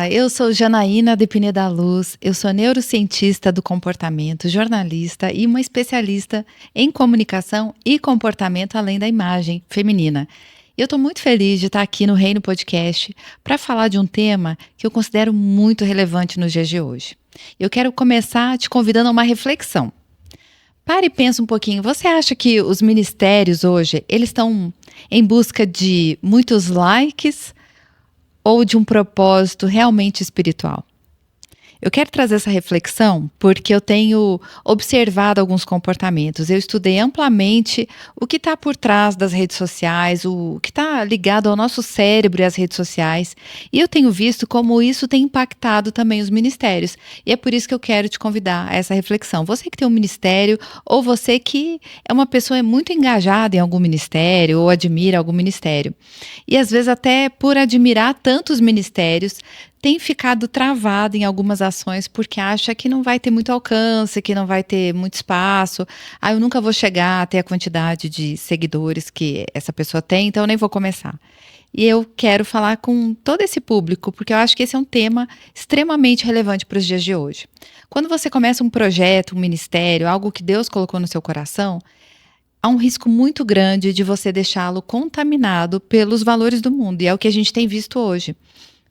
eu sou Janaína de Pineda Luz, eu sou neurocientista do comportamento, jornalista e uma especialista em comunicação e comportamento além da imagem feminina. E eu estou muito feliz de estar aqui no Reino Podcast para falar de um tema que eu considero muito relevante nos dias de hoje. Eu quero começar te convidando a uma reflexão. Pare e pensa um pouquinho, você acha que os ministérios hoje, eles estão em busca de muitos likes ou de um propósito realmente espiritual? Eu quero trazer essa reflexão porque eu tenho observado alguns comportamentos. Eu estudei amplamente o que está por trás das redes sociais, o que está ligado ao nosso cérebro e às redes sociais. E eu tenho visto como isso tem impactado também os ministérios. E é por isso que eu quero te convidar a essa reflexão. Você que tem um ministério ou você que é uma pessoa muito engajada em algum ministério ou admira algum ministério. E às vezes até por admirar tantos ministérios, tem ficado travado em algumas ações porque acha que não vai ter muito alcance, que não vai ter muito espaço. Eu nunca vou chegar a ter a quantidade de seguidores que essa pessoa tem, então eu nem vou começar. E eu quero falar com todo esse público, porque eu acho que esse é um tema extremamente relevante para os dias de hoje. Quando você começa um projeto, um ministério, algo que Deus colocou no seu coração, há um risco muito grande de você deixá-lo contaminado pelos valores do mundo, e é o que a gente tem visto hoje.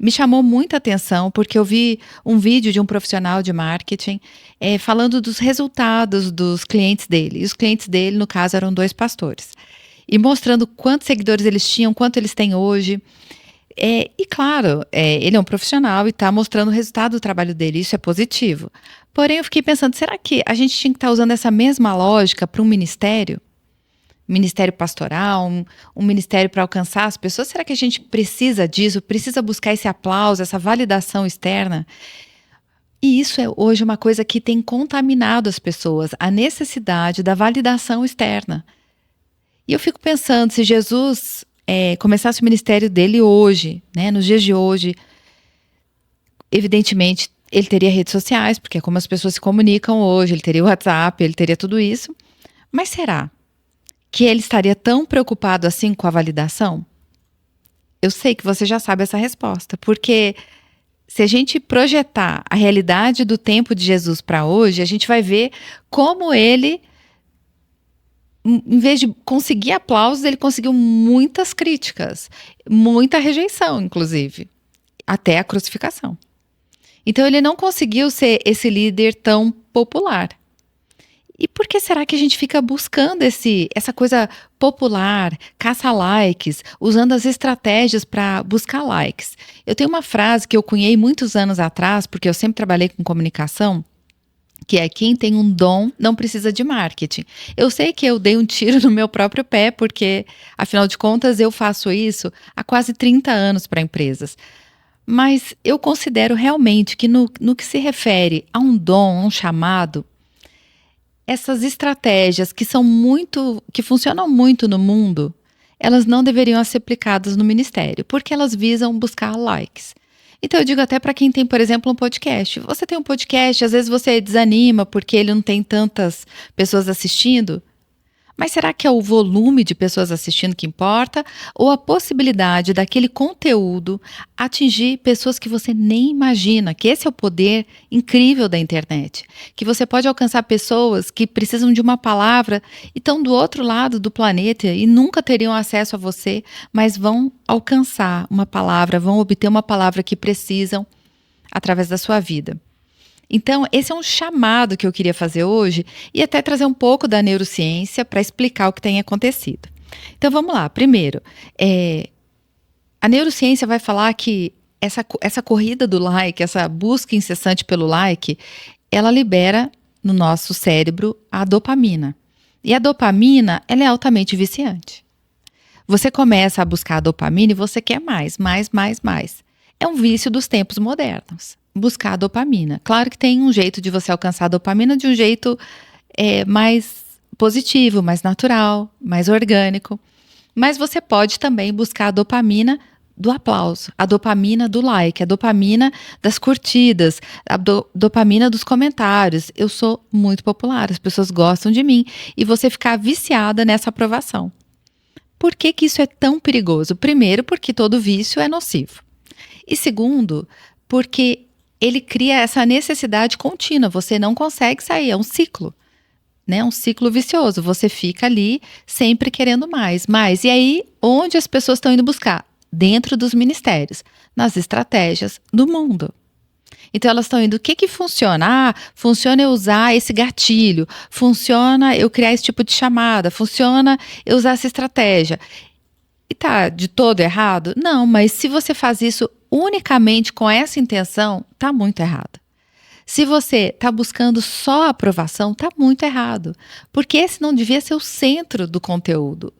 Me chamou muita atenção porque eu vi um vídeo de um profissional de marketing falando dos resultados dos clientes dele. E os clientes dele, no caso, eram 2 pastores. E mostrando quantos seguidores eles tinham, quanto eles têm hoje. E claro, ele é um profissional e está mostrando o resultado do trabalho dele. Isso é positivo. Porém, eu fiquei pensando, será que a gente tinha que estar usando essa mesma lógica para um ministério? Ministério pastoral, um ministério para alcançar as pessoas? Será que a gente precisa disso? Precisa buscar esse aplauso, essa validação externa? E isso é hoje uma coisa que tem contaminado as pessoas, a necessidade da validação externa. E eu fico pensando, se Jesus começasse o ministério dele hoje, né, nos dias de hoje, evidentemente ele teria redes sociais, porque é como as pessoas se comunicam hoje, ele teria o WhatsApp, ele teria tudo isso. Mas será que ele estaria tão preocupado assim com a validação? Eu sei que você já sabe essa resposta, porque se a gente projetar a realidade do tempo de Jesus para hoje, a gente vai ver como ele, em vez de conseguir aplausos, ele conseguiu muitas críticas, muita rejeição, inclusive, até a crucificação. Então ele não conseguiu ser esse líder tão popular. E por que será que a gente fica buscando essa coisa popular, caça likes, usando as estratégias para buscar likes? Eu tenho uma frase que eu cunhei muitos anos atrás, porque eu sempre trabalhei com comunicação, que é: quem tem um dom não precisa de marketing. Eu sei que eu dei um tiro no meu próprio pé, porque, afinal de contas, eu faço isso há quase 30 anos para empresas. Mas eu considero realmente que no que se refere a um dom, a um chamado, essas estratégias que funcionam muito no mundo, elas não deveriam ser aplicadas no ministério, porque elas visam buscar likes. Então eu digo até para quem tem, por exemplo, um podcast. Você tem um podcast, às vezes você desanima porque ele não tem tantas pessoas assistindo. Mas será que é o volume de pessoas assistindo que importa? Ou a possibilidade daquele conteúdo atingir pessoas que você nem imagina? Que esse é o poder incrível da internet. Que você pode alcançar pessoas que precisam de uma palavra e estão do outro lado do planeta e nunca teriam acesso a você, mas vão alcançar uma palavra, vão obter uma palavra que precisam através da sua vida. Então, esse é um chamado que eu queria fazer hoje e até trazer um pouco da neurociência para explicar o que tem acontecido. Então, vamos lá. Primeiro, a neurociência vai falar que essa corrida do like, essa busca incessante pelo like, ela libera no nosso cérebro a dopamina. E a dopamina, ela é altamente viciante. Você começa a buscar a dopamina e você quer mais, mais, mais, mais. É um vício dos tempos modernos. Buscar a dopamina. Claro que tem um jeito de você alcançar a dopamina de um jeito mais positivo, mais natural, mais orgânico. Mas você pode também buscar a dopamina do aplauso, a dopamina do like, a dopamina das curtidas, a dopamina dos comentários. Eu sou muito popular, as pessoas gostam de mim. E você ficar viciada nessa aprovação. Por que isso é tão perigoso? Primeiro, porque todo vício é nocivo. E segundo, Porque ele cria essa necessidade contínua, você não consegue sair, é um ciclo, né? Um ciclo vicioso, você fica ali sempre querendo mais. E aí, onde as pessoas estão indo buscar? Dentro dos ministérios, nas estratégias do mundo. Então elas estão indo, o que funciona? Funciona eu usar esse gatilho, funciona eu criar esse tipo de chamada, funciona eu usar essa estratégia. E tá de todo errado? Não, mas se você faz isso unicamente com essa intenção, tá muito errado. Se você tá buscando só a aprovação, tá muito errado. Porque esse não devia ser o centro do conteúdo.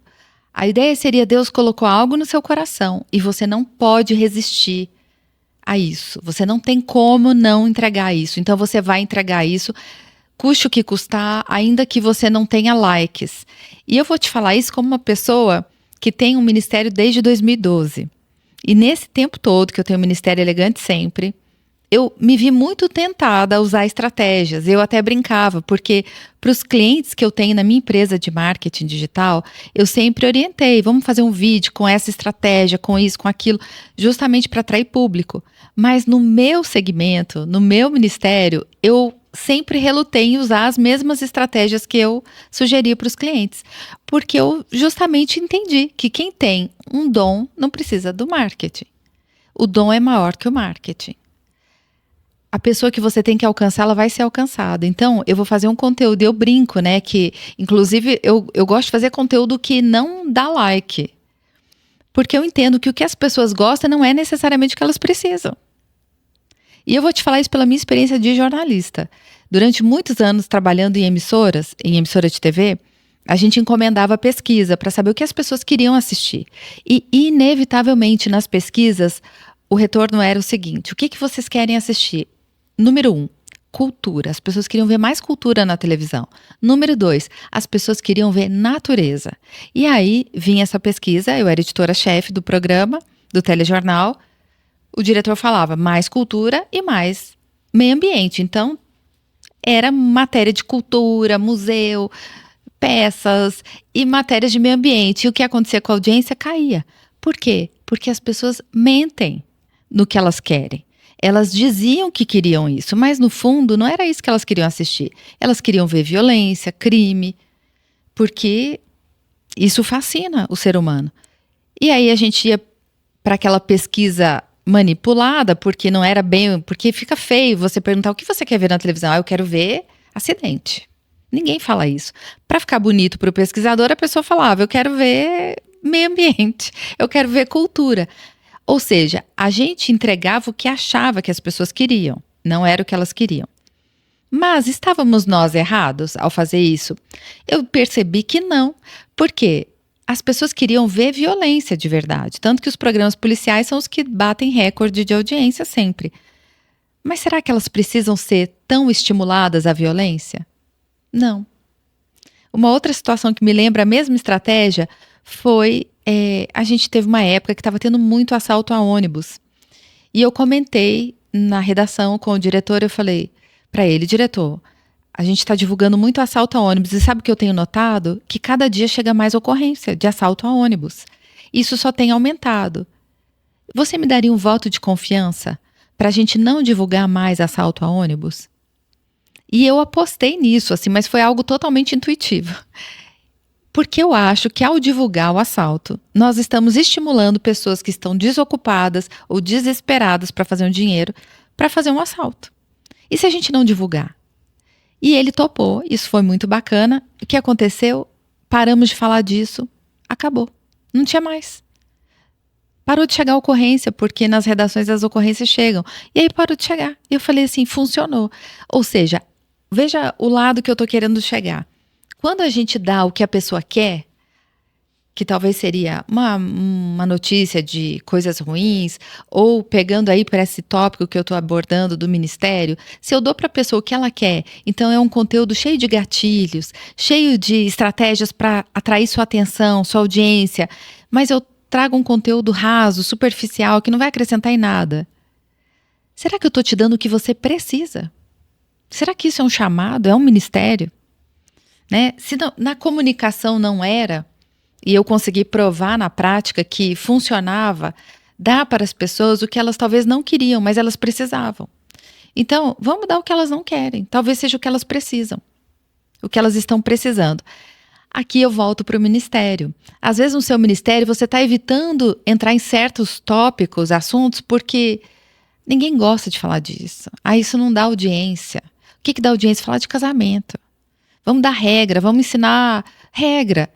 A ideia seria Deus colocou algo no seu coração e você não pode resistir a isso. Você não tem como não entregar isso. Então você vai entregar isso, custe o que custar, ainda que você não tenha likes. E eu vou te falar isso como uma pessoa que tem um ministério desde 2012. E nesse tempo todo que eu tenho um ministério elegante sempre, eu me vi muito tentada a usar estratégias. Eu até brincava, porque para os clientes que eu tenho na minha empresa de marketing digital, eu sempre orientei, vamos fazer um vídeo com essa estratégia, com isso, com aquilo, justamente para atrair público. Mas no meu segmento, no meu ministério, eu sempre relutei em usar as mesmas estratégias que eu sugeria para os clientes. Porque eu justamente entendi que quem tem um dom não precisa do marketing. O dom é maior que o marketing. A pessoa que você tem que alcançar, ela vai ser alcançada. Então, eu vou fazer um conteúdo, eu brinco, né, que, inclusive, eu gosto de fazer conteúdo que não dá like. Porque eu entendo que o que as pessoas gostam não é necessariamente o que elas precisam. E eu vou te falar isso pela minha experiência de jornalista. Durante muitos anos trabalhando em emissora de TV, a gente encomendava pesquisa para saber o que as pessoas queriam assistir. E, inevitavelmente, nas pesquisas, o retorno era o seguinte: o que vocês querem assistir? Número 1, cultura. As pessoas queriam ver mais cultura na televisão. Número 2, as pessoas queriam ver natureza. E aí vinha essa pesquisa, eu era editora-chefe do programa, do telejornal. O diretor falava mais cultura e mais meio ambiente. Então, era matéria de cultura, museu, peças e matérias de meio ambiente. E o que acontecia com a audiência caía. Por quê? Porque as pessoas mentem no que elas querem. Elas diziam que queriam isso, mas no fundo não era isso que elas queriam assistir. Elas queriam ver violência, crime, porque isso fascina o ser humano. E aí a gente ia para aquela pesquisa manipulada, porque não era bem, porque fica feio você perguntar o que você quer ver na televisão. Eu quero ver acidente. Ninguém fala isso. Para ficar bonito para o pesquisador, a pessoa falava, eu quero ver meio ambiente, eu quero ver cultura. Ou seja, a gente entregava o que achava que as pessoas queriam, não era o que elas queriam. Mas estávamos nós errados ao fazer isso? Eu percebi que não. Por quê? As pessoas queriam ver violência de verdade. Tanto que os programas policiais são os que batem recorde de audiência sempre. Mas será que elas precisam ser tão estimuladas à violência? Não. Uma outra situação que me lembra a mesma estratégia foi... a gente teve uma época que estava tendo muito assalto a ônibus. E eu comentei na redação com o diretor, eu falei para ele, diretor, a gente está divulgando muito assalto a ônibus e sabe o que eu tenho notado? Que cada dia chega mais ocorrência de assalto a ônibus. Isso só tem aumentado. Você me daria um voto de confiança para a gente não divulgar mais assalto a ônibus? E eu apostei nisso, assim, mas foi algo totalmente intuitivo. Porque eu acho que ao divulgar o assalto, nós estamos estimulando pessoas que estão desocupadas ou desesperadas para fazer um dinheiro, para fazer um assalto. E se a gente não divulgar? E ele topou, isso foi muito bacana. O que aconteceu? Paramos de falar disso, acabou. Não tinha mais. Parou de chegar a ocorrência, porque nas redações as ocorrências chegam. E aí parou de chegar. E eu falei assim, funcionou. Ou seja, veja o lado que eu estou querendo chegar. Quando a gente dá o que a pessoa quer, que talvez seria uma notícia de coisas ruins, ou pegando aí para esse tópico que eu estou abordando do ministério, se eu dou para a pessoa o que ela quer, então é um conteúdo cheio de gatilhos, cheio de estratégias para atrair sua atenção, sua audiência, mas eu trago um conteúdo raso, superficial, que não vai acrescentar em nada. Será que eu estou te dando o que você precisa? Será que isso é um chamado? É um ministério? Né? Se não, na comunicação não era, e eu consegui provar na prática que funcionava dar para as pessoas o que elas talvez não queriam, mas elas precisavam. Então, vamos dar o que elas não querem. Talvez seja o que elas precisam, o que elas estão precisando. Aqui eu volto para o ministério. Às vezes no seu ministério você está evitando entrar em certos tópicos, assuntos, porque ninguém gosta de falar disso. Isso não dá audiência. O que dá audiência? Falar de casamento. Vamos dar regra, vamos ensinar regra.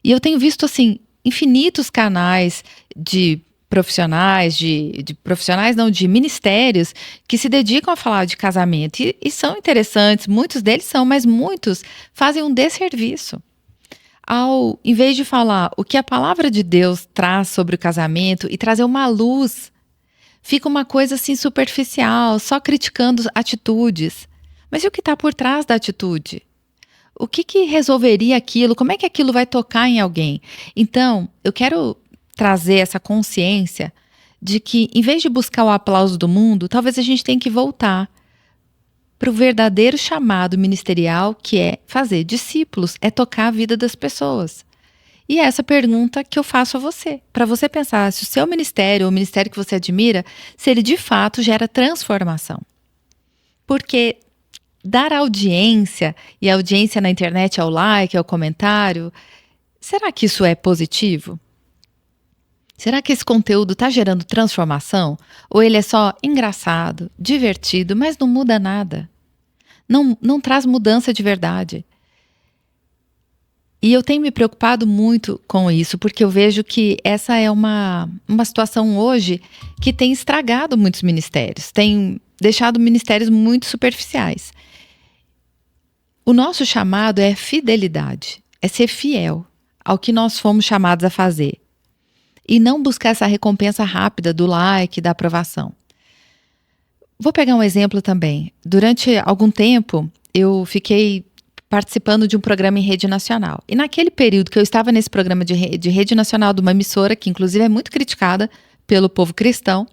E eu tenho visto, assim, infinitos canais de profissionais, de ministérios que se dedicam a falar de casamento. E são interessantes, muitos deles são, mas muitos fazem um desserviço. Em vez de falar o que a palavra de Deus traz sobre o casamento e trazer uma luz, fica uma coisa assim superficial, só criticando atitudes. Mas e o que está por trás da atitude? O que resolveria aquilo? Como é que aquilo vai tocar em alguém? Então, eu quero trazer essa consciência de que, em vez de buscar o aplauso do mundo, talvez a gente tenha que voltar para o verdadeiro chamado ministerial, que é fazer discípulos, é tocar a vida das pessoas. E é essa pergunta que eu faço a você, para você pensar se o seu ministério, ou o ministério que você admira, se ele de fato gera transformação. Porque dar audiência, e a audiência na internet é o like, é o comentário, será que isso é positivo? Será que esse conteúdo está gerando transformação? Ou ele é só engraçado, divertido, mas não muda nada? Não traz mudança de verdade. E eu tenho me preocupado muito com isso, porque eu vejo que essa é uma situação hoje que tem estragado muitos ministérios, tem deixado ministérios muito superficiais. O nosso chamado é fidelidade, é ser fiel ao que nós fomos chamados a fazer. E não buscar essa recompensa rápida do like, da aprovação. Vou pegar um exemplo também. Durante algum tempo, eu fiquei participando de um programa em rede nacional. E naquele período que eu estava nesse programa de rede nacional de uma emissora, que inclusive é muito criticada pelo povo cristão,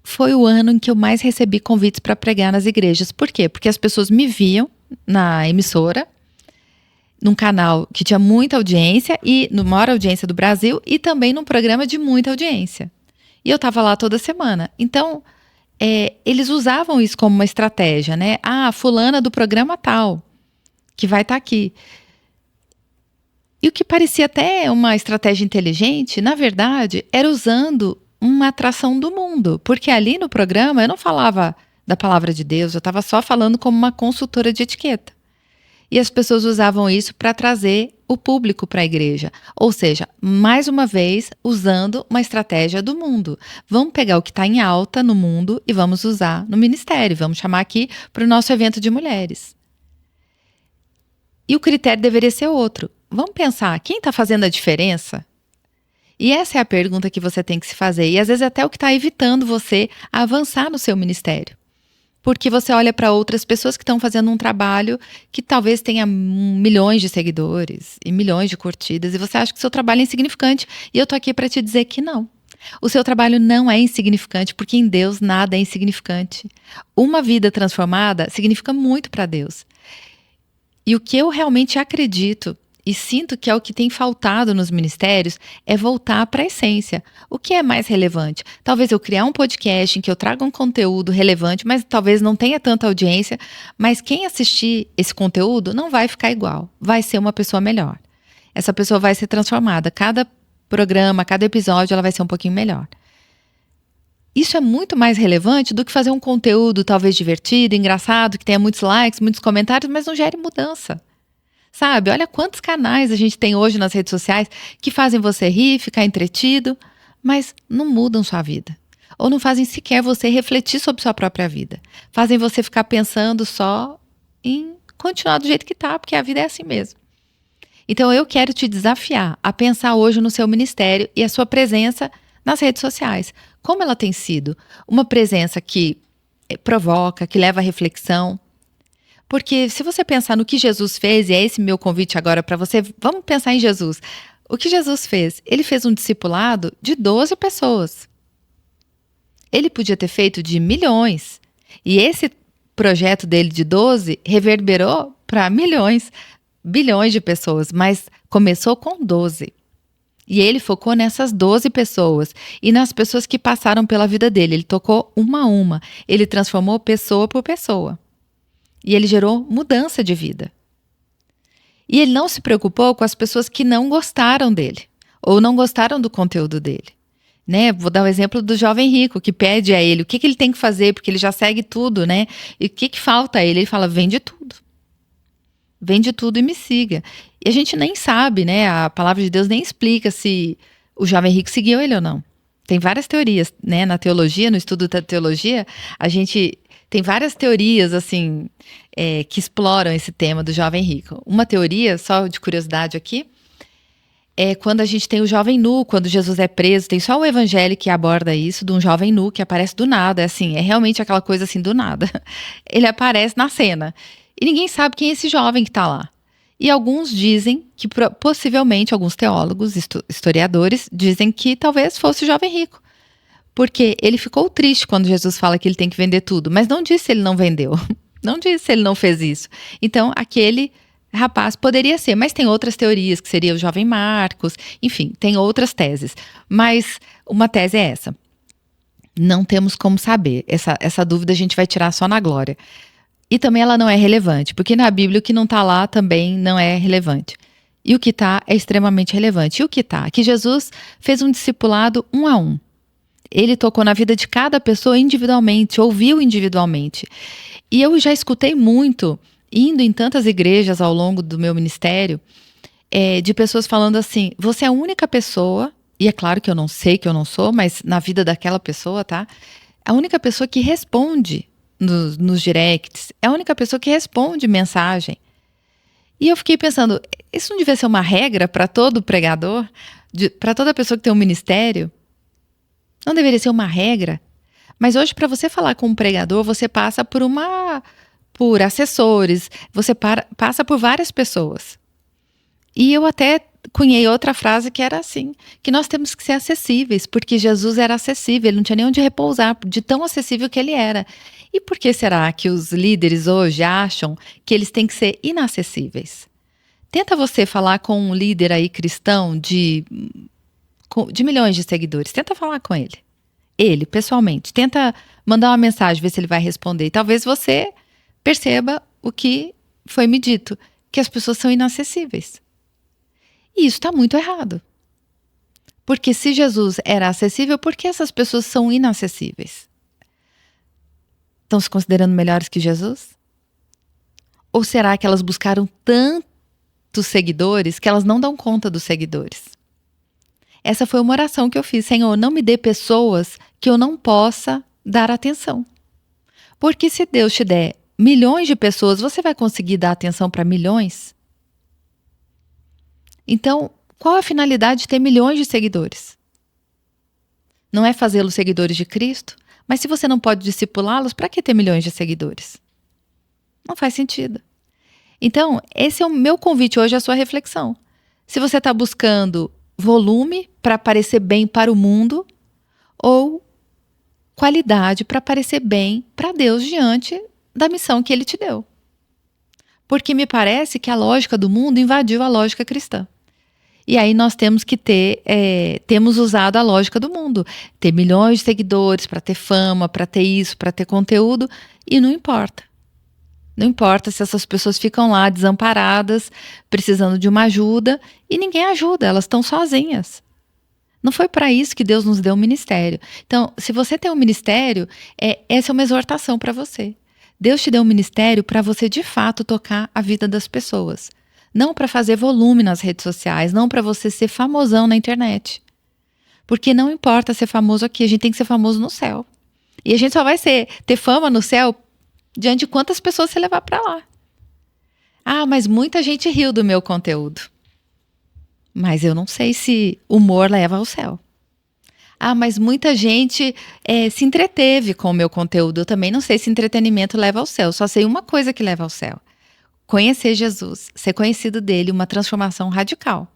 foi o ano em que eu mais recebi convites para pregar nas igrejas. Por quê? Porque as pessoas me viam na emissora, num canal que tinha muita audiência, e na maior audiência do Brasil, e também num programa de muita audiência. E eu estava lá toda semana. Então, eles usavam isso como uma estratégia, né? Fulana do programa tal, que vai estar aqui. E o que parecia até uma estratégia inteligente, na verdade, era usando uma atração do mundo. Porque ali no programa eu não falava da palavra de Deus, eu estava só falando como uma consultora de etiqueta. E as pessoas usavam isso para trazer o público para a igreja. Ou seja, mais uma vez, usando uma estratégia do mundo. Vamos pegar o que está em alta no mundo e vamos usar no ministério. Vamos chamar aqui para o nosso evento de mulheres. E o critério deveria ser outro. Vamos pensar, quem está fazendo a diferença? E essa é a pergunta que você tem que se fazer. E às vezes até o que está evitando você a avançar no seu ministério. Porque você olha para outras pessoas que estão fazendo um trabalho que talvez tenha milhões de seguidores e milhões de curtidas, e você acha que o seu trabalho é insignificante. E eu tô aqui para te dizer que não. O seu trabalho não é insignificante, porque em Deus nada é insignificante. Uma vida transformada significa muito para Deus. E o que eu realmente acredito e sinto que é o que tem faltado nos ministérios é voltar para a essência. O que é mais relevante? Talvez eu criar um podcast em que eu traga um conteúdo relevante, mas talvez não tenha tanta audiência, mas quem assistir esse conteúdo não vai ficar igual, vai ser uma pessoa melhor. Essa pessoa vai ser transformada. Cada programa, cada episódio, ela vai ser um pouquinho melhor. Isso é muito mais relevante do que fazer um conteúdo talvez divertido, engraçado, que tenha muitos likes, muitos comentários, mas não gere mudança. Sabe, olha quantos canais a gente tem hoje nas redes sociais que fazem você rir, ficar entretido, mas não mudam sua vida. Ou não fazem sequer você refletir sobre sua própria vida. Fazem você ficar pensando só em continuar do jeito que tá, porque a vida é assim mesmo. Então eu quero te desafiar a pensar hoje no seu ministério e a sua presença nas redes sociais. Como ela tem sido? Uma presença que provoca, que leva à reflexão. Porque se você pensar no que Jesus fez, e é esse meu convite agora para você, vamos pensar em Jesus. O que Jesus fez? Ele fez um discipulado de 12 pessoas. Ele podia ter feito de milhões. E esse projeto dele de 12 reverberou para milhões, bilhões de pessoas, mas começou com 12. E ele focou nessas 12 pessoas e nas pessoas que passaram pela vida dele. Ele tocou uma a uma. Ele transformou pessoa por pessoa. E ele gerou mudança de vida. E ele não se preocupou com as pessoas que não gostaram dele ou não gostaram do conteúdo dele. Né? Vou dar o exemplo do jovem rico que pede a ele o que ele tem que fazer, porque ele já segue tudo, né? E o que falta a ele? Ele fala, vende tudo. Vende tudo e me siga. E a gente nem sabe, né? A palavra de Deus nem explica se o jovem rico seguiu ele ou não. Tem várias teorias, né? Na teologia, no estudo da teologia, a gente tem várias teorias, assim, que exploram esse tema do jovem rico. Uma teoria, só de curiosidade aqui, é quando a gente tem o jovem nu, quando Jesus é preso, tem só o evangelho que aborda isso, de um jovem nu que aparece do nada, é realmente aquela coisa assim do nada. Ele aparece na cena e ninguém sabe quem é esse jovem que está lá. E alguns dizem que possivelmente, alguns teólogos, historiadores, dizem que talvez fosse o jovem rico. Porque ele ficou triste quando Jesus fala que ele tem que vender tudo, mas não disse se ele não vendeu, não disse se ele não fez isso. Então, aquele rapaz poderia ser, mas tem outras teorias, que seria o jovem Marcos, enfim, tem outras teses. Mas uma tese é essa. Não temos como saber. Essa dúvida a gente vai tirar só na glória. E também ela não é relevante, porque na Bíblia o que não está lá também não é relevante. E o que está é extremamente relevante. E o que está? Que Jesus fez um discipulado um a um. Ele tocou na vida de cada pessoa individualmente, ouviu individualmente. E eu já escutei muito, indo em tantas igrejas ao longo do meu ministério, de pessoas falando assim, você é a única pessoa, e é claro que eu não sei que eu não sou, mas na vida daquela pessoa, tá? A única pessoa que responde nos directs, é a única pessoa que responde mensagem. E eu fiquei pensando, isso não devia ser uma regra para todo pregador, para toda pessoa que tem um ministério? Não deveria ser uma regra? Mas hoje, para você falar com um pregador, você passa por assessores, você passa por várias pessoas. E eu até cunhei outra frase que era assim, que nós temos que ser acessíveis, porque Jesus era acessível, ele não tinha nem onde repousar, de tão acessível que ele era. E por que será que os líderes hoje acham que eles têm que ser inacessíveis? Tenta você falar com um líder aí cristão de milhões de seguidores, tenta falar com ele. Ele, pessoalmente, tenta mandar uma mensagem, ver se ele vai responder. E talvez você perceba o que foi me dito, que as pessoas são inacessíveis. E isso está muito errado. Porque se Jesus era acessível, por que essas pessoas são inacessíveis? Estão se considerando melhores que Jesus? Ou será que elas buscaram tantos seguidores que elas não dão conta dos seguidores? Essa foi uma oração que eu fiz. Senhor, não me dê pessoas que eu não possa dar atenção. Porque se Deus te der milhões de pessoas, você vai conseguir dar atenção para milhões? Então, qual a finalidade de ter milhões de seguidores? Não é fazê-los seguidores de Cristo? Mas se você não pode discipulá-los, para que ter milhões de seguidores? Não faz sentido. Então, esse é o meu convite hoje à sua reflexão. Se você está buscando volume para parecer bem para o mundo ou qualidade para parecer bem para Deus diante da missão que Ele te deu. Porque me parece que a lógica do mundo invadiu a lógica cristã. E aí nós temos que temos usado a lógica do mundo. Ter milhões de seguidores para ter fama, para ter isso, para ter conteúdo, e não importa. Não importa se essas pessoas ficam lá desamparadas, precisando de uma ajuda, e ninguém ajuda, elas estão sozinhas. Não foi para isso que Deus nos deu um ministério. Então, se você tem um ministério, essa é uma exortação para você. Deus te deu um ministério para você, de fato, tocar a vida das pessoas. Não para fazer volume nas redes sociais, não para você ser famosão na internet. Porque não importa ser famoso aqui, a gente tem que ser famoso no céu. E a gente só vai ter fama no céu diante de quantas pessoas você levar para lá. Ah, mas muita gente riu do meu conteúdo. Mas eu não sei se humor leva ao céu. Ah, mas muita gente se entreteve com o meu conteúdo. Eu também não sei se entretenimento leva ao céu. Só sei uma coisa que leva ao céu. Conhecer Jesus, ser conhecido dele, uma transformação radical,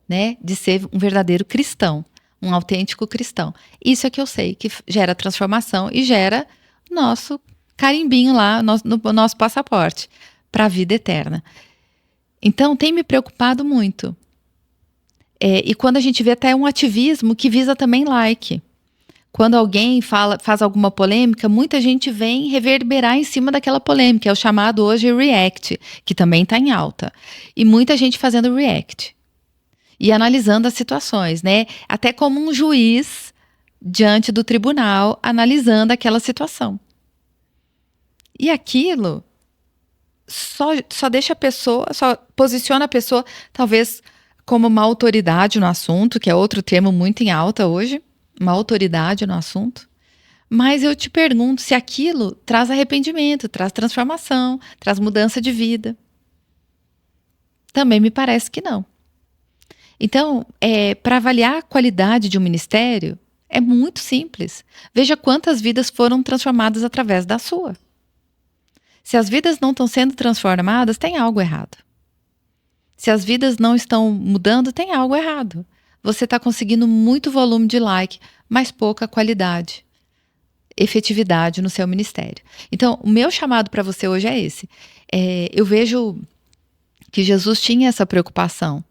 né? De ser um verdadeiro cristão, um autêntico cristão. Isso é que eu sei, que gera transformação e gera nosso carimbinho lá, no nosso passaporte para a vida eterna. Então, tem me preocupado muito. E quando a gente vê até um ativismo que visa também like. Quando alguém faz alguma polêmica, muita gente vem reverberar em cima daquela polêmica. É o chamado hoje react, que também está em alta. E muita gente fazendo react. E analisando as situações, né? Até como um juiz diante do tribunal, analisando aquela situação. E aquilo só deixa a pessoa, só posiciona a pessoa, talvez, como uma autoridade no assunto, que é outro termo muito em alta hoje, uma autoridade no assunto. Mas eu te pergunto se aquilo traz arrependimento, traz transformação, traz mudança de vida. Também me parece que não. Então, para avaliar a qualidade de um ministério, é muito simples. Veja quantas vidas foram transformadas através da sua. Se as vidas não estão sendo transformadas, tem algo errado. Se as vidas não estão mudando, tem algo errado. Você está conseguindo muito volume de like, mas pouca qualidade, efetividade no seu ministério. Então, o meu chamado para você hoje é esse. Eu vejo que Jesus tinha essa preocupação.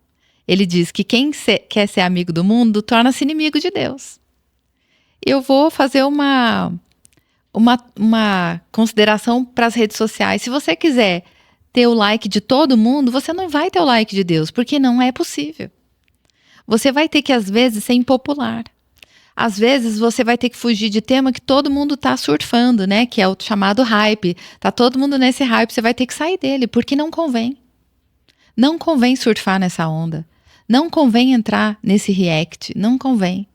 Ele diz que quem quer ser amigo do mundo torna-se inimigo de Deus. Eu vou fazer uma consideração para as redes sociais. Se você quiser ter o like de todo mundo, você não vai ter o like de Deus, porque não é possível. Você vai ter que, às vezes, ser impopular. Às vezes, você vai ter que fugir de tema que todo mundo está surfando, né? Que é o chamado hype. Tá todo mundo nesse hype, você vai ter que sair dele, porque não convém. Não convém surfar nessa onda. Não convém entrar nesse react. Não convém.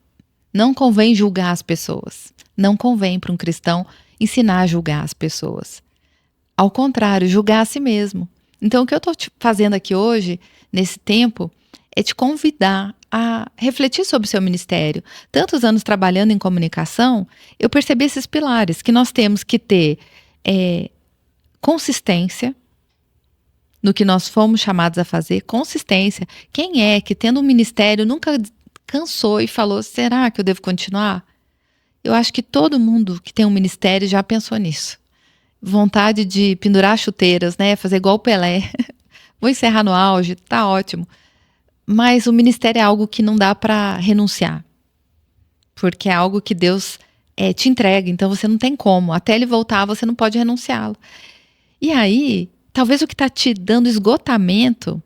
Não convém julgar as pessoas. Não convém para um cristão ensinar a julgar as pessoas. Ao contrário, julgar a si mesmo. Então, o que eu estou fazendo aqui hoje, nesse tempo, é te convidar a refletir sobre o seu ministério. Tantos anos trabalhando em comunicação, eu percebi esses pilares, que nós temos que ter consistência no que nós fomos chamados a fazer, consistência. Quem é que, tendo um ministério, nunca cansou e falou, será que eu devo continuar? Eu acho que todo mundo que tem um ministério já pensou nisso. Vontade de pendurar chuteiras, né? Fazer igual o Pelé. Vou encerrar no auge, tá ótimo. Mas o ministério é algo que não dá para renunciar. Porque é algo que Deus te entrega, então você não tem como. Até ele voltar, você não pode renunciá-lo. E aí, talvez o que está te dando esgotamento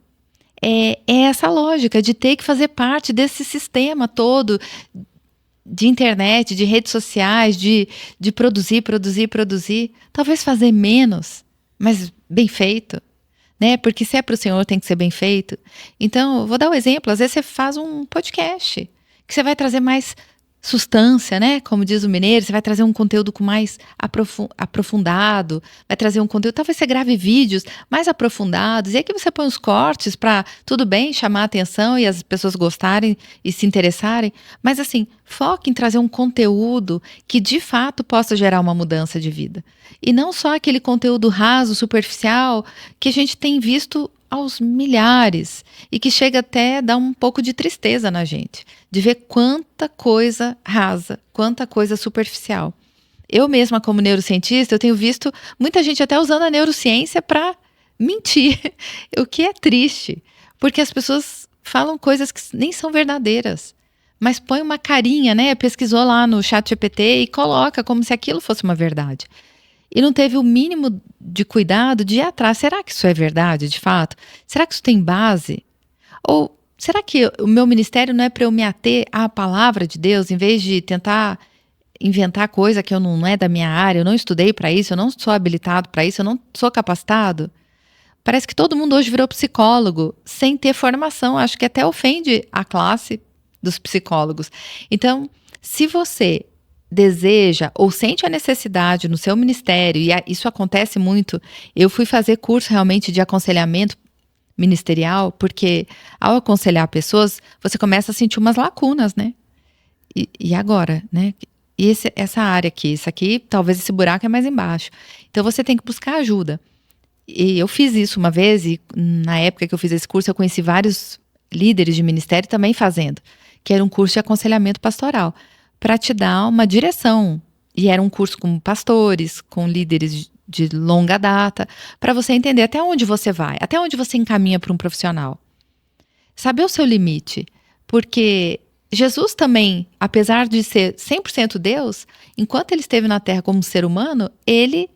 é essa lógica de ter que fazer parte desse sistema todo de internet, de redes sociais, de produzir. Talvez fazer menos, mas bem feito. Né? Porque se é para o Senhor, tem que ser bem feito. Então, eu vou dar um exemplo. Às vezes você faz um podcast, que você vai trazer mais substância, né? Como diz o mineiro, você vai trazer um conteúdo com mais aprofundado, vai trazer um conteúdo, talvez você grave vídeos mais aprofundados, e aí que você põe os cortes para, tudo bem, chamar a atenção e as pessoas gostarem e se interessarem, mas assim, foque em trazer um conteúdo que de fato possa gerar uma mudança de vida. E não só aquele conteúdo raso, superficial, que a gente tem visto aos milhares e que chega até a dar um pouco de tristeza na gente, de ver quanta coisa rasa, quanta coisa superficial. Eu mesma, como neurocientista, eu tenho visto muita gente até usando a neurociência para mentir, o que é triste, porque as pessoas falam coisas que nem são verdadeiras, mas põe uma carinha, né? Pesquisou lá no ChatGPT e coloca como se aquilo fosse uma verdade. E não teve o mínimo de cuidado de ir atrás. Será que isso é verdade, de fato? Será que isso tem base? Ou será que o meu ministério não é para eu me ater à palavra de Deus, em vez de tentar inventar coisa que não é da minha área, eu não estudei para isso, eu não sou habilitado para isso, eu não sou capacitado? Parece que todo mundo hoje virou psicólogo sem ter formação. Acho que até ofende a classe dos psicólogos. Então, se você deseja ou sente a necessidade no seu ministério, e isso acontece muito, eu fui fazer curso realmente de aconselhamento ministerial, porque ao aconselhar pessoas, você começa a sentir umas lacunas, né? E agora, né? E essa área aqui, isso aqui, talvez esse buraco é mais embaixo. Então você tem que buscar ajuda. E eu fiz isso uma vez, e na época que eu fiz esse curso, eu conheci vários líderes de ministério também fazendo, que era um curso de aconselhamento pastoral, para te dar uma direção. E era um curso com pastores, com líderes de longa data, para você entender até onde você vai, até onde você encaminha para um profissional. Saber o seu limite, Porque Jesus também, apesar de ser 100% Deus, enquanto ele esteve na Terra como ser humano, ele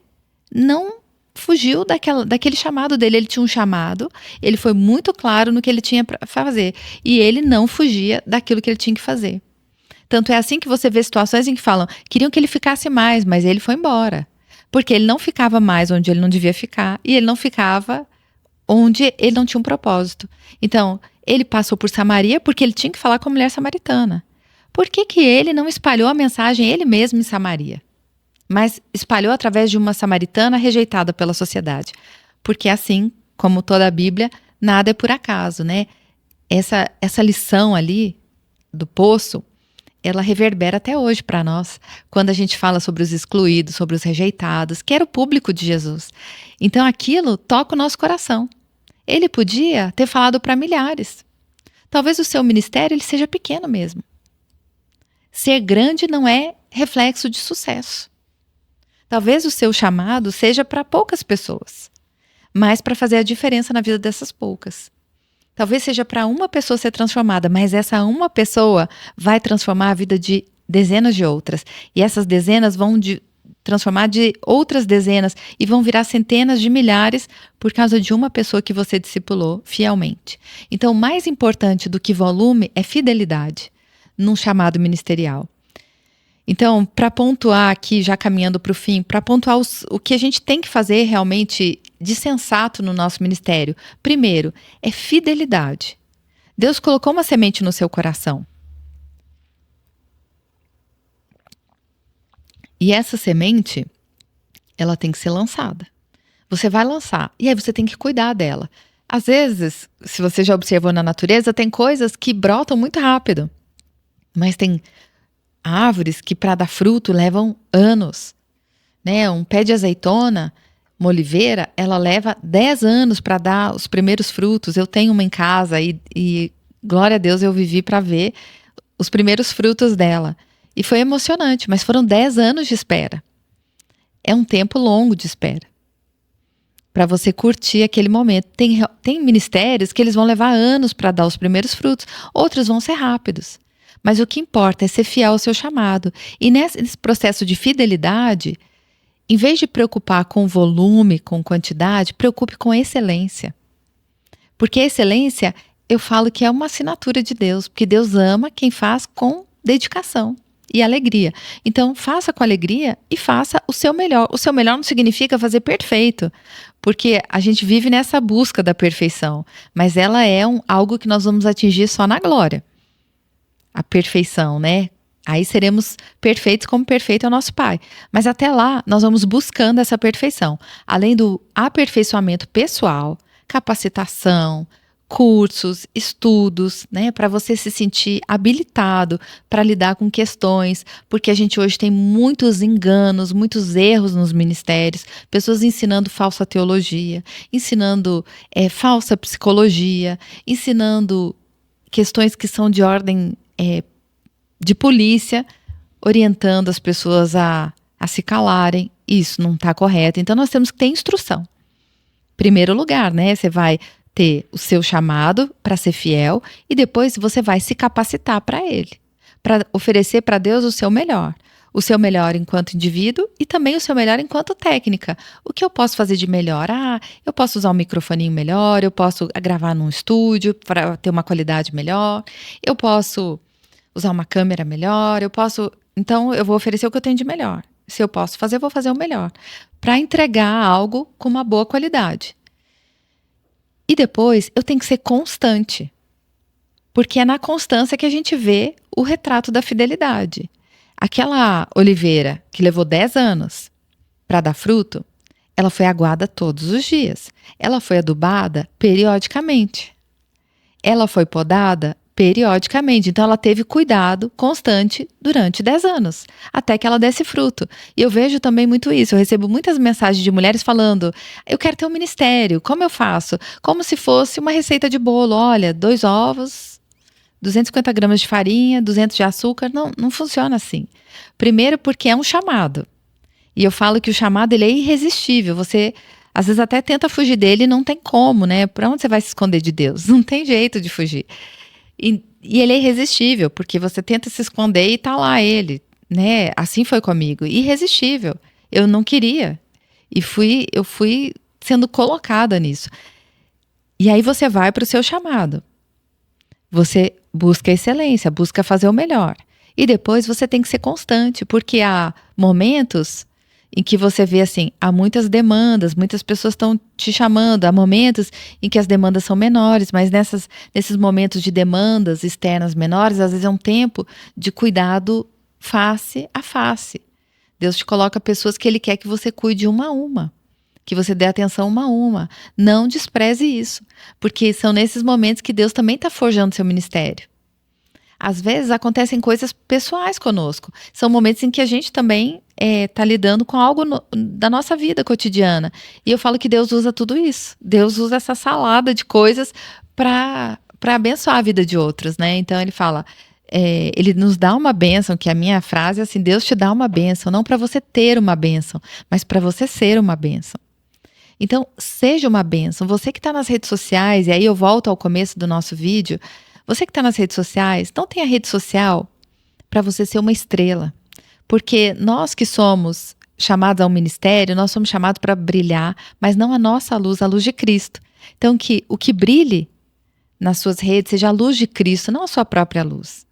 não fugiu daquele chamado dele. Ele tinha um chamado, ele foi muito claro no que ele tinha para fazer. E ele não fugia daquilo que ele tinha que fazer. Tanto é assim que você vê situações em que falam, queriam que ele ficasse mais, mas ele foi embora. Porque ele não ficava mais onde ele não devia ficar, e ele não ficava onde ele não tinha um propósito. Então, ele passou por Samaria porque ele tinha que falar com a mulher samaritana. Por que que ele não espalhou a mensagem ele mesmo em Samaria? Mas espalhou através de uma samaritana rejeitada pela sociedade. Porque assim, como toda a Bíblia, nada é por acaso, né? Essa lição ali do poço, ela reverbera até hoje para nós, quando a gente fala sobre os excluídos, sobre os rejeitados, que era o público de Jesus. Então aquilo toca o nosso coração. Ele podia ter falado para milhares. Talvez o seu ministério ele seja pequeno mesmo. Ser grande não é reflexo de sucesso. Talvez o seu chamado seja para poucas pessoas, mas para fazer a diferença na vida dessas poucas. Talvez seja para uma pessoa ser transformada, mas essa uma pessoa vai transformar a vida de dezenas de outras. E essas dezenas vão transformar de outras dezenas e vão virar centenas de milhares por causa de uma pessoa que você discipulou fielmente. Então, mais importante do que volume é fidelidade num chamado ministerial. Então, para pontuar aqui, já caminhando para o fim, para pontuar o que a gente tem que fazer realmente de sensato no nosso ministério, primeiro, é fidelidade. Deus colocou uma semente no seu coração. E essa semente, ela tem que ser lançada. Você vai lançar, e aí você tem que cuidar dela. Às vezes, se você já observou na natureza, tem coisas que brotam muito rápido. Mas tem árvores que para dar fruto levam anos, né? Um pé de azeitona, uma oliveira, ela leva 10 anos para dar os primeiros frutos. Eu tenho uma em casa e glória a Deus eu vivi para ver os primeiros frutos dela. E foi emocionante, mas foram 10 anos de espera. É um tempo longo de espera para você curtir aquele momento. Tem ministérios que eles vão levar anos para dar os primeiros frutos, outros vão ser rápidos. Mas o que importa é ser fiel ao seu chamado. E nesse processo de fidelidade, em vez de preocupar com volume, com quantidade, preocupe com excelência. Porque a excelência, eu falo que é uma assinatura de Deus, porque Deus ama quem faz com dedicação e alegria. Então, faça com alegria e faça o seu melhor. O seu melhor não significa fazer perfeito, porque a gente vive nessa busca da perfeição, mas ela é algo que nós vamos atingir só na glória. A perfeição, né? Aí seremos perfeitos como perfeito é o nosso Pai. Mas até lá, nós vamos buscando essa perfeição. Além do aperfeiçoamento pessoal, capacitação, cursos, estudos, né? Para você se sentir habilitado para lidar com questões. Porque a gente hoje tem muitos enganos, muitos erros nos ministérios. Pessoas ensinando falsa teologia, ensinando falsa psicologia, ensinando questões que são de ordem de polícia, orientando as pessoas a se calarem. Isso não está correto. Então, nós temos que ter instrução. Primeiro lugar, né? Você vai ter o seu chamado para ser fiel e depois você vai se capacitar para ele, para oferecer para Deus o seu melhor. O seu melhor enquanto indivíduo e também o seu melhor enquanto técnica. O que eu posso fazer de melhor? Eu posso usar um microfoninho melhor, eu posso gravar num estúdio para ter uma qualidade melhor, eu posso usar uma câmera melhor, então eu vou oferecer o que eu tenho de melhor. Se eu posso fazer, eu vou fazer o melhor, para entregar algo com uma boa qualidade. E depois eu tenho que ser constante, porque é na constância que a gente vê o retrato da fidelidade. Aquela oliveira que levou 10 anos para dar fruto, ela foi aguada todos os dias. Ela foi adubada periodicamente. Ela foi podada periodicamente. Então, ela teve cuidado constante durante 10 anos, até que ela desse fruto. E eu vejo também muito isso. Eu recebo muitas mensagens de mulheres falando, eu quero ter um ministério, como eu faço? Como se fosse uma receita de bolo. Olha, 2 ovos, 250 gramas de farinha, 200 de açúcar. Não funciona assim. Primeiro porque é um chamado. E eu falo que o chamado ele é irresistível. Você, às vezes, até tenta fugir dele e não tem como, né? Para onde você vai se esconder de Deus? Não tem jeito de fugir. E ele é irresistível, porque você tenta se esconder e tá lá ele, né? Assim foi comigo, irresistível. Eu não queria. Eu fui sendo colocada nisso. E aí você vai para o seu chamado. Você busca a excelência, busca fazer o melhor. E depois você tem que ser constante, porque há momentos em que você vê assim, há muitas demandas, muitas pessoas estão te chamando, há momentos em que as demandas são menores, mas nesses momentos de demandas externas menores, às vezes é um tempo de cuidado face a face. Deus te coloca pessoas que Ele quer que você cuide uma a uma, que você dê atenção uma a uma. Não despreze isso, porque são nesses momentos que Deus também está forjando seu ministério. Às vezes acontecem coisas pessoais conosco. São momentos em que a gente também está lidando com algo da nossa vida cotidiana. E eu falo que Deus usa tudo isso. Deus usa essa salada de coisas para abençoar a vida de outros, né? Então ele fala, ele nos dá uma bênção, que a minha frase é assim, Deus te dá uma bênção, não para você ter uma bênção, mas para você ser uma bênção. Então, seja uma bênção. Você que está nas redes sociais, e aí eu volto ao começo do nosso vídeo, você que está nas redes sociais, não tenha rede social para você ser uma estrela. Porque nós que somos chamados ao ministério, nós somos chamados para brilhar, mas não a nossa luz, a luz de Cristo. Então, que o que brilhe nas suas redes seja a luz de Cristo, não a sua própria luz.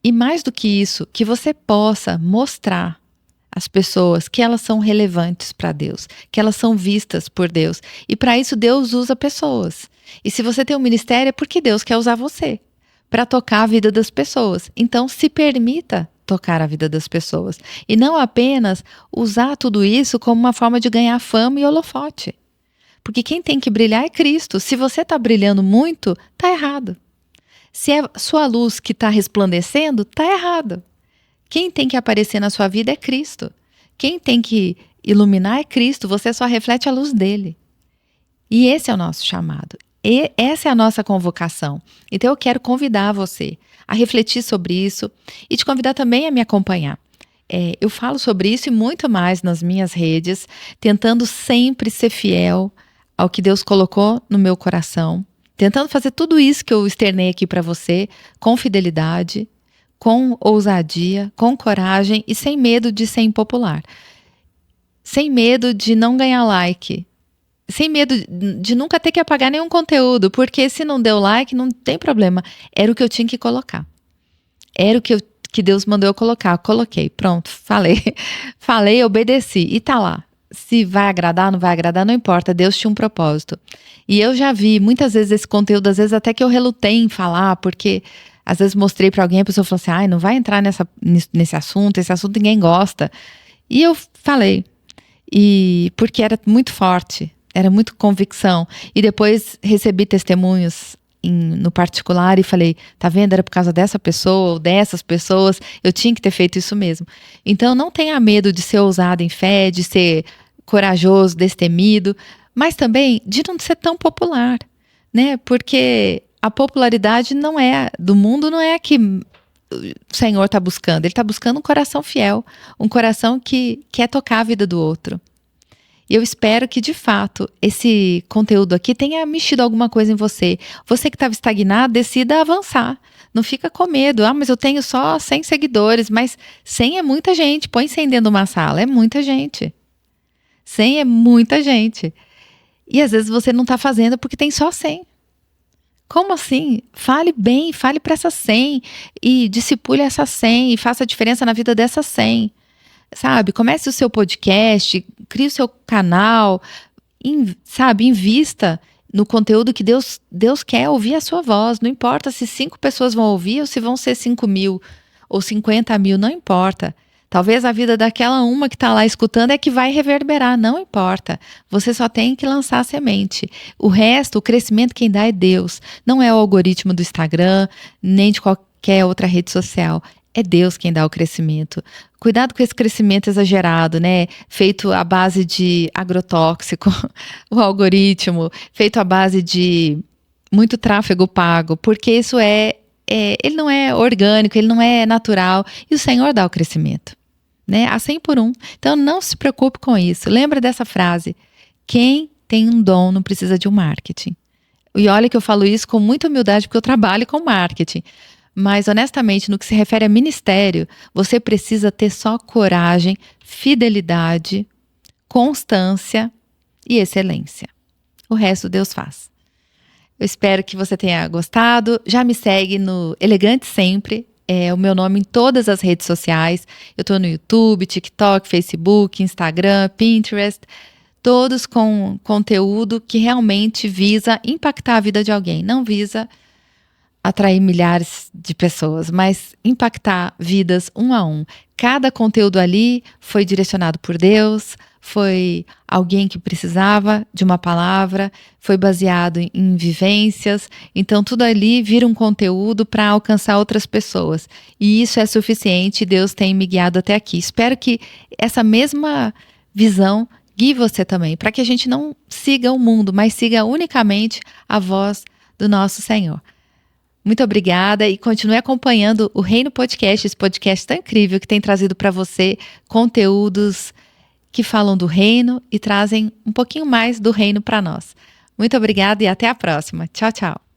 E mais do que isso, que você possa mostrar às pessoas que elas são relevantes para Deus, que elas são vistas por Deus. E para isso Deus usa pessoas. E se você tem um ministério é porque Deus quer usar você para tocar a vida das pessoas. Então se permita tocar a vida das pessoas. E não apenas usar tudo isso como uma forma de ganhar fama e holofote. Porque quem tem que brilhar é Cristo. Se você está brilhando muito, está errado. Se é sua luz que está resplandecendo, está errado. Quem tem que aparecer na sua vida é Cristo. Quem tem que iluminar é Cristo. Você só reflete a luz dele. E esse é o nosso chamado. E essa é a nossa convocação. Então eu quero convidar você a refletir sobre isso e te convidar também a me acompanhar. Eu falo sobre isso e muito mais nas minhas redes, tentando sempre ser fiel ao que Deus colocou no meu coração, tentando fazer tudo isso que eu externei aqui para você com fidelidade, com ousadia, com coragem e sem medo de ser impopular. Sem medo de não ganhar like. Sem medo de nunca ter que apagar nenhum conteúdo, porque se não deu like, não tem problema. Era o que eu tinha que colocar. Era o que Deus mandou eu colocar. Eu coloquei, pronto, falei. Falei, obedeci e tá lá. Se vai agradar, não vai agradar, não importa. Deus tinha um propósito. E eu já vi muitas vezes esse conteúdo, às vezes até que eu relutei em falar, porque às vezes mostrei para alguém, a pessoa falou assim, ai, não vai entrar nesse assunto, esse assunto ninguém gosta. E eu falei, e porque era muito forte, era muito convicção. E depois recebi testemunhos no particular e falei, tá vendo, era por causa dessa pessoa ou dessas pessoas, eu tinha que ter feito isso mesmo. Então não tenha medo de ser ousado em fé, de ser corajoso, destemido, mas também de não ser tão popular, né? Porque a popularidade não é do mundo, não é a que o Senhor está buscando. Ele está buscando um coração fiel, um coração que quer tocar a vida do outro. E eu espero que, de fato, esse conteúdo aqui tenha mexido alguma coisa em você. Você que estava estagnado, decida avançar. Não fica com medo. Ah, mas eu tenho só 100 seguidores. Mas 100 é muita gente. Põe 100 dentro de uma sala. É muita gente. 100 é muita gente. E às vezes você não está fazendo porque tem só 100. Como assim? Fale bem, fale para essas 100 e discipule essas 100 e faça a diferença na vida dessas 100. Sabe? Comece o seu podcast, crie o seu canal, invista no conteúdo que Deus quer ouvir a sua voz. Não importa se 5 pessoas vão ouvir ou se vão ser 5.000 ou 50.000, não importa. Talvez a vida daquela uma que está lá escutando é que vai reverberar, não importa. Você só tem que lançar a semente. O resto, o crescimento quem dá é Deus. Não é o algoritmo do Instagram, nem de qualquer outra rede social. É Deus quem dá o crescimento. Cuidado com esse crescimento exagerado, né? Feito à base de agrotóxico, o algoritmo, feito à base de muito tráfego pago, porque isso ele não é orgânico, ele não é natural, e o Senhor dá o crescimento, né? A 100 por 1. Então não se preocupe com isso. Lembra dessa frase: quem tem um dom não precisa de um marketing. E olha que eu falo isso com muita humildade, porque eu trabalho com marketing. Mas, honestamente, no que se refere a ministério, você precisa ter só coragem, fidelidade, constância e excelência. O resto Deus faz. Eu espero que você tenha gostado. Já me segue no Elegante Sempre. É o meu nome em todas as redes sociais. Eu estou no YouTube, TikTok, Facebook, Instagram, Pinterest. Todos com conteúdo que realmente visa impactar a vida de alguém. Não visa atrair milhares de pessoas, mas impactar vidas um a um. Cada conteúdo ali foi direcionado por Deus, foi alguém que precisava de uma palavra, foi baseado em vivências, então tudo ali vira um conteúdo para alcançar outras pessoas. E isso é suficiente, Deus tem me guiado até aqui. Espero que essa mesma visão guie você também, para que a gente não siga o mundo, mas siga unicamente a voz do nosso Senhor. Muito obrigada e continue acompanhando o Reino Podcast, esse podcast tão incrível que tem trazido para você conteúdos que falam do reino e trazem um pouquinho mais do reino para nós. Muito obrigada e até a próxima. Tchau, tchau.